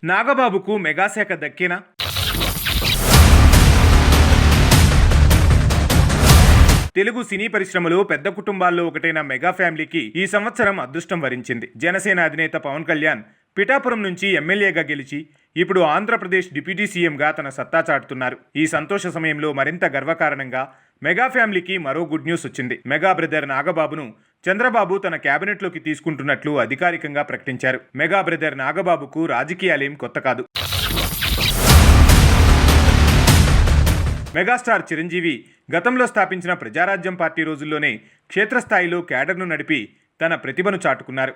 నాగబాబుకు మెగాశాఖ దక్కేనా? తెలుగు సినీ పరిశ్రమలో పెద్ద కుటుంబాల్లో ఒకటైన మెగా ఫ్యామిలీకి ఈ సంవత్సరం అదృష్టం వరించింది. జనసేన అధినేత పవన్ కళ్యాణ్ పిఠాపురం నుంచి ఎమ్మెల్యేగా గెలిచి ఇప్పుడు ఆంధ్రప్రదేశ్ డిప్యూటీ సీఎంగా తన సత్తా చాటుతున్నారు. ఈ సంతోష సమయంలో మరింత గర్వకారణంగా మెగా ఫ్యామిలీకి మరో గుడ్ న్యూస్ వచ్చింది. మెగా బ్రదర్ నాగబాబును చంద్రబాబు తన కేబినెట్లోకి తీసుకుంటున్నట్లు అధికారికంగా ప్రకటించారు. మెగా బ్రదర్ నాగబాబుకు రాజకీయాలేం కొత్త కాదు. మెగాస్టార్ చిరంజీవి గతంలో స్థాపించిన ప్రజారాజ్యం పార్టీ రోజుల్లోనే క్షేత్రస్థాయిలో క్యాడర్ను నడిపి తన ప్రతిభను చాటుకున్నారు.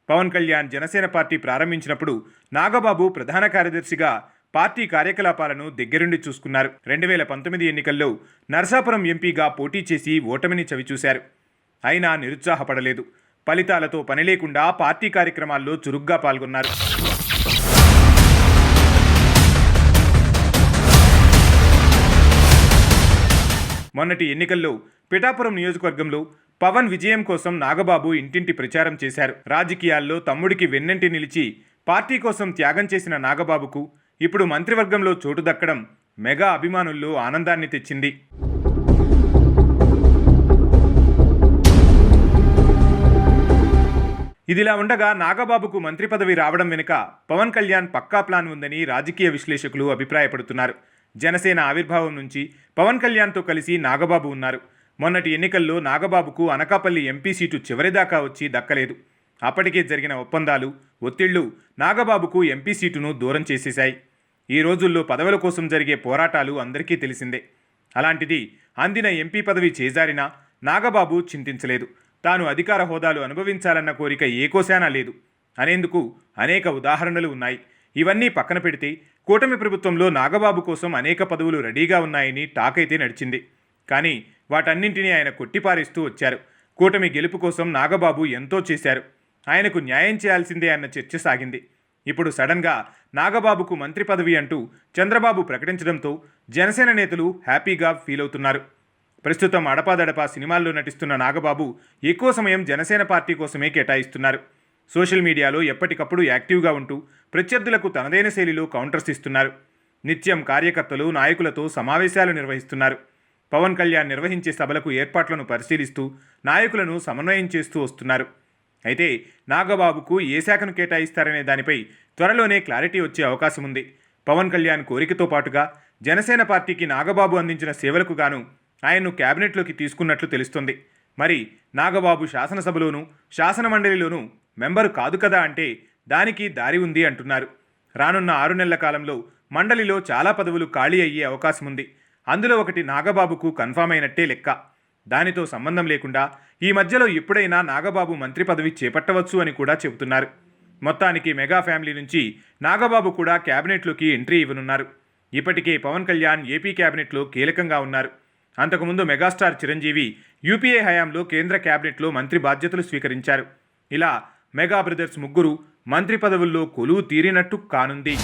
పవన్ కళ్యాణ్ జనసేన పార్టీ ప్రారంభించినప్పుడు నాగబాబు ప్రధాన కార్యదర్శిగా పార్టీ కార్యకలాపాలను దగ్గరుండి చూసుకున్నారు. 2019 ఎన్నికల్లో నరసాపురం ఎంపీగా పోటీ చేసి ఓటమిని చవిచూశారు. అయినా నిరుత్సాహపడలేదు. ఫలితాలతో పని లేకుండా పార్టీ కార్యక్రమాల్లో చురుగ్గా పాల్గొన్నారు. మొన్నటి ఎన్నికల్లో పిఠాపురం నియోజకవర్గంలో పవన్ విజయం కోసం నాగబాబు ఇంటింటి ప్రచారం చేశారు. రాజకీయాల్లో తమ్ముడికి వెన్నంటి నిలిచి పార్టీ కోసం త్యాగం చేసిన నాగబాబుకు ఇప్పుడు మంత్రివర్గంలో చోటు దక్కడం మెగా అభిమానుల్లో ఆనందాన్ని తెచ్చింది. ఇదిలా ఉండగా నాగబాబుకు మంత్రి పదవి రావడం వెనుక పవన్ కళ్యాణ్ పక్కా ప్లాన్ ఉందని రాజకీయ విశ్లేషకులు అభిప్రాయపడుతున్నారు. జనసేన ఆవిర్భావం నుంచి పవన్ కళ్యాణ్తో కలిసి నాగబాబు ఉన్నారు. మొన్నటి ఎన్నికల్లో నాగబాబుకు అనకాపల్లి ఎంపీ సీటు చివరిదాకా వచ్చి దక్కలేదు. అప్పటికే జరిగిన ఒప్పందాలు, ఒత్తిళ్లు నాగబాబుకు ఎంపీ సీటును దూరం చేసేశాయి. ఈ రోజుల్లో పదవుల కోసం జరిగే పోరాటాలు అందరికీ తెలిసిందే. అలాంటిది అందిన ఎంపీ పదవి చేజారినా నాగబాబు చింతించలేదు. తాను అధికార హోదాలు అనుభవించాలన్న కోరిక ఏకోశానా లేదు అనేందుకు అనేక ఉదాహరణలు ఉన్నాయి. ఇవన్నీ పక్కన పెడితే కూటమి ప్రభుత్వంలో నాగబాబు కోసం అనేక పదవులు రెడీగా ఉన్నాయని టాక్ అయితే నడిచింది. కానీ వాటన్నింటినీ ఆయన కొట్టిపారేస్తూ వచ్చారు. కూటమి గెలుపు కోసం నాగబాబు ఎంతో చేశారు. ఆయనకు న్యాయం చేయాల్సిందే అన్న చర్చ సాగింది. ఇప్పుడు సడన్గా నాగబాబుకు మంత్రి పదవి అంటూ చంద్రబాబు ప్రకటించడంతో జనసేన నేతలు హ్యాపీగా ఫీల్ అవుతున్నారు. ప్రస్తుతం అడపాదడపా సినిమాల్లో నటిస్తున్న నాగబాబు ఎక్కువ సమయం జనసేన పార్టీ కోసమే కేటాయిస్తున్నారు. సోషల్ మీడియాలో ఎప్పటికప్పుడు యాక్టివ్గా ఉంటూ ప్రత్యర్థులకు తనదైన శైలిలో కౌంటర్స్ ఇస్తున్నారు. నిత్యం కార్యకర్తలు, నాయకులతో సమావేశాలు నిర్వహిస్తున్నారు. పవన్ కళ్యాణ్ నిర్వహించే సభలకు ఏర్పాట్లను పరిశీలిస్తూ నాయకులను సమన్వయం చేస్తూ వస్తున్నారు. అయితే నాగబాబుకు ఏ శాఖను కేటాయిస్తారనే దానిపై త్వరలోనే క్లారిటీ వచ్చే అవకాశం ఉంది. పవన్ కళ్యాణ్ కోరికతో పాటుగా జనసేన పార్టీకి నాగబాబు అందించిన సేవలకు గాను ఆయన్ను కేబినెట్లోకి తీసుకున్నట్లు తెలుస్తుంది. మరి నాగబాబు శాసనసభలోనూ శాసనమండలిలోనూ మెంబరు కాదు కదా అంటే దానికి దారి ఉంది అంటున్నారు. రానున్న 6 నెలల కాలంలో మండలిలో చాలా పదవులు ఖాళీ అయ్యే అవకాశం ఉంది. అందులో ఒకటి నాగబాబుకు కన్ఫామ్ అయినట్టే లెక్క. దానితో సంబంధం లేకుండా ఈ మధ్యలో ఎప్పుడైనా నాగబాబు మంత్రి పదవి చేపట్టవచ్చు అని కూడా చెబుతున్నారు. మొత్తానికి మెగా ఫ్యామిలీ నుంచి నాగబాబు కూడా కేబినెట్లోకి ఎంట్రీ ఇవ్వనున్నారు. ఇప్పటికే పవన్ కళ్యాణ్ ఏపీ కేబినెట్లో కీలకంగా ఉన్నారు. అంతకుముందు మెగాస్టార్ చిరంజీవి యూపీఏ హయాంలో కేంద్ర కేబినెట్లో మంత్రి బాధ్యతలు స్వీకరించారు. ఇలా మెగా బ్రదర్స్ ముగ్గురు మంత్రి పదవుల్లో కొలువు తీరినట్టు కానుంది.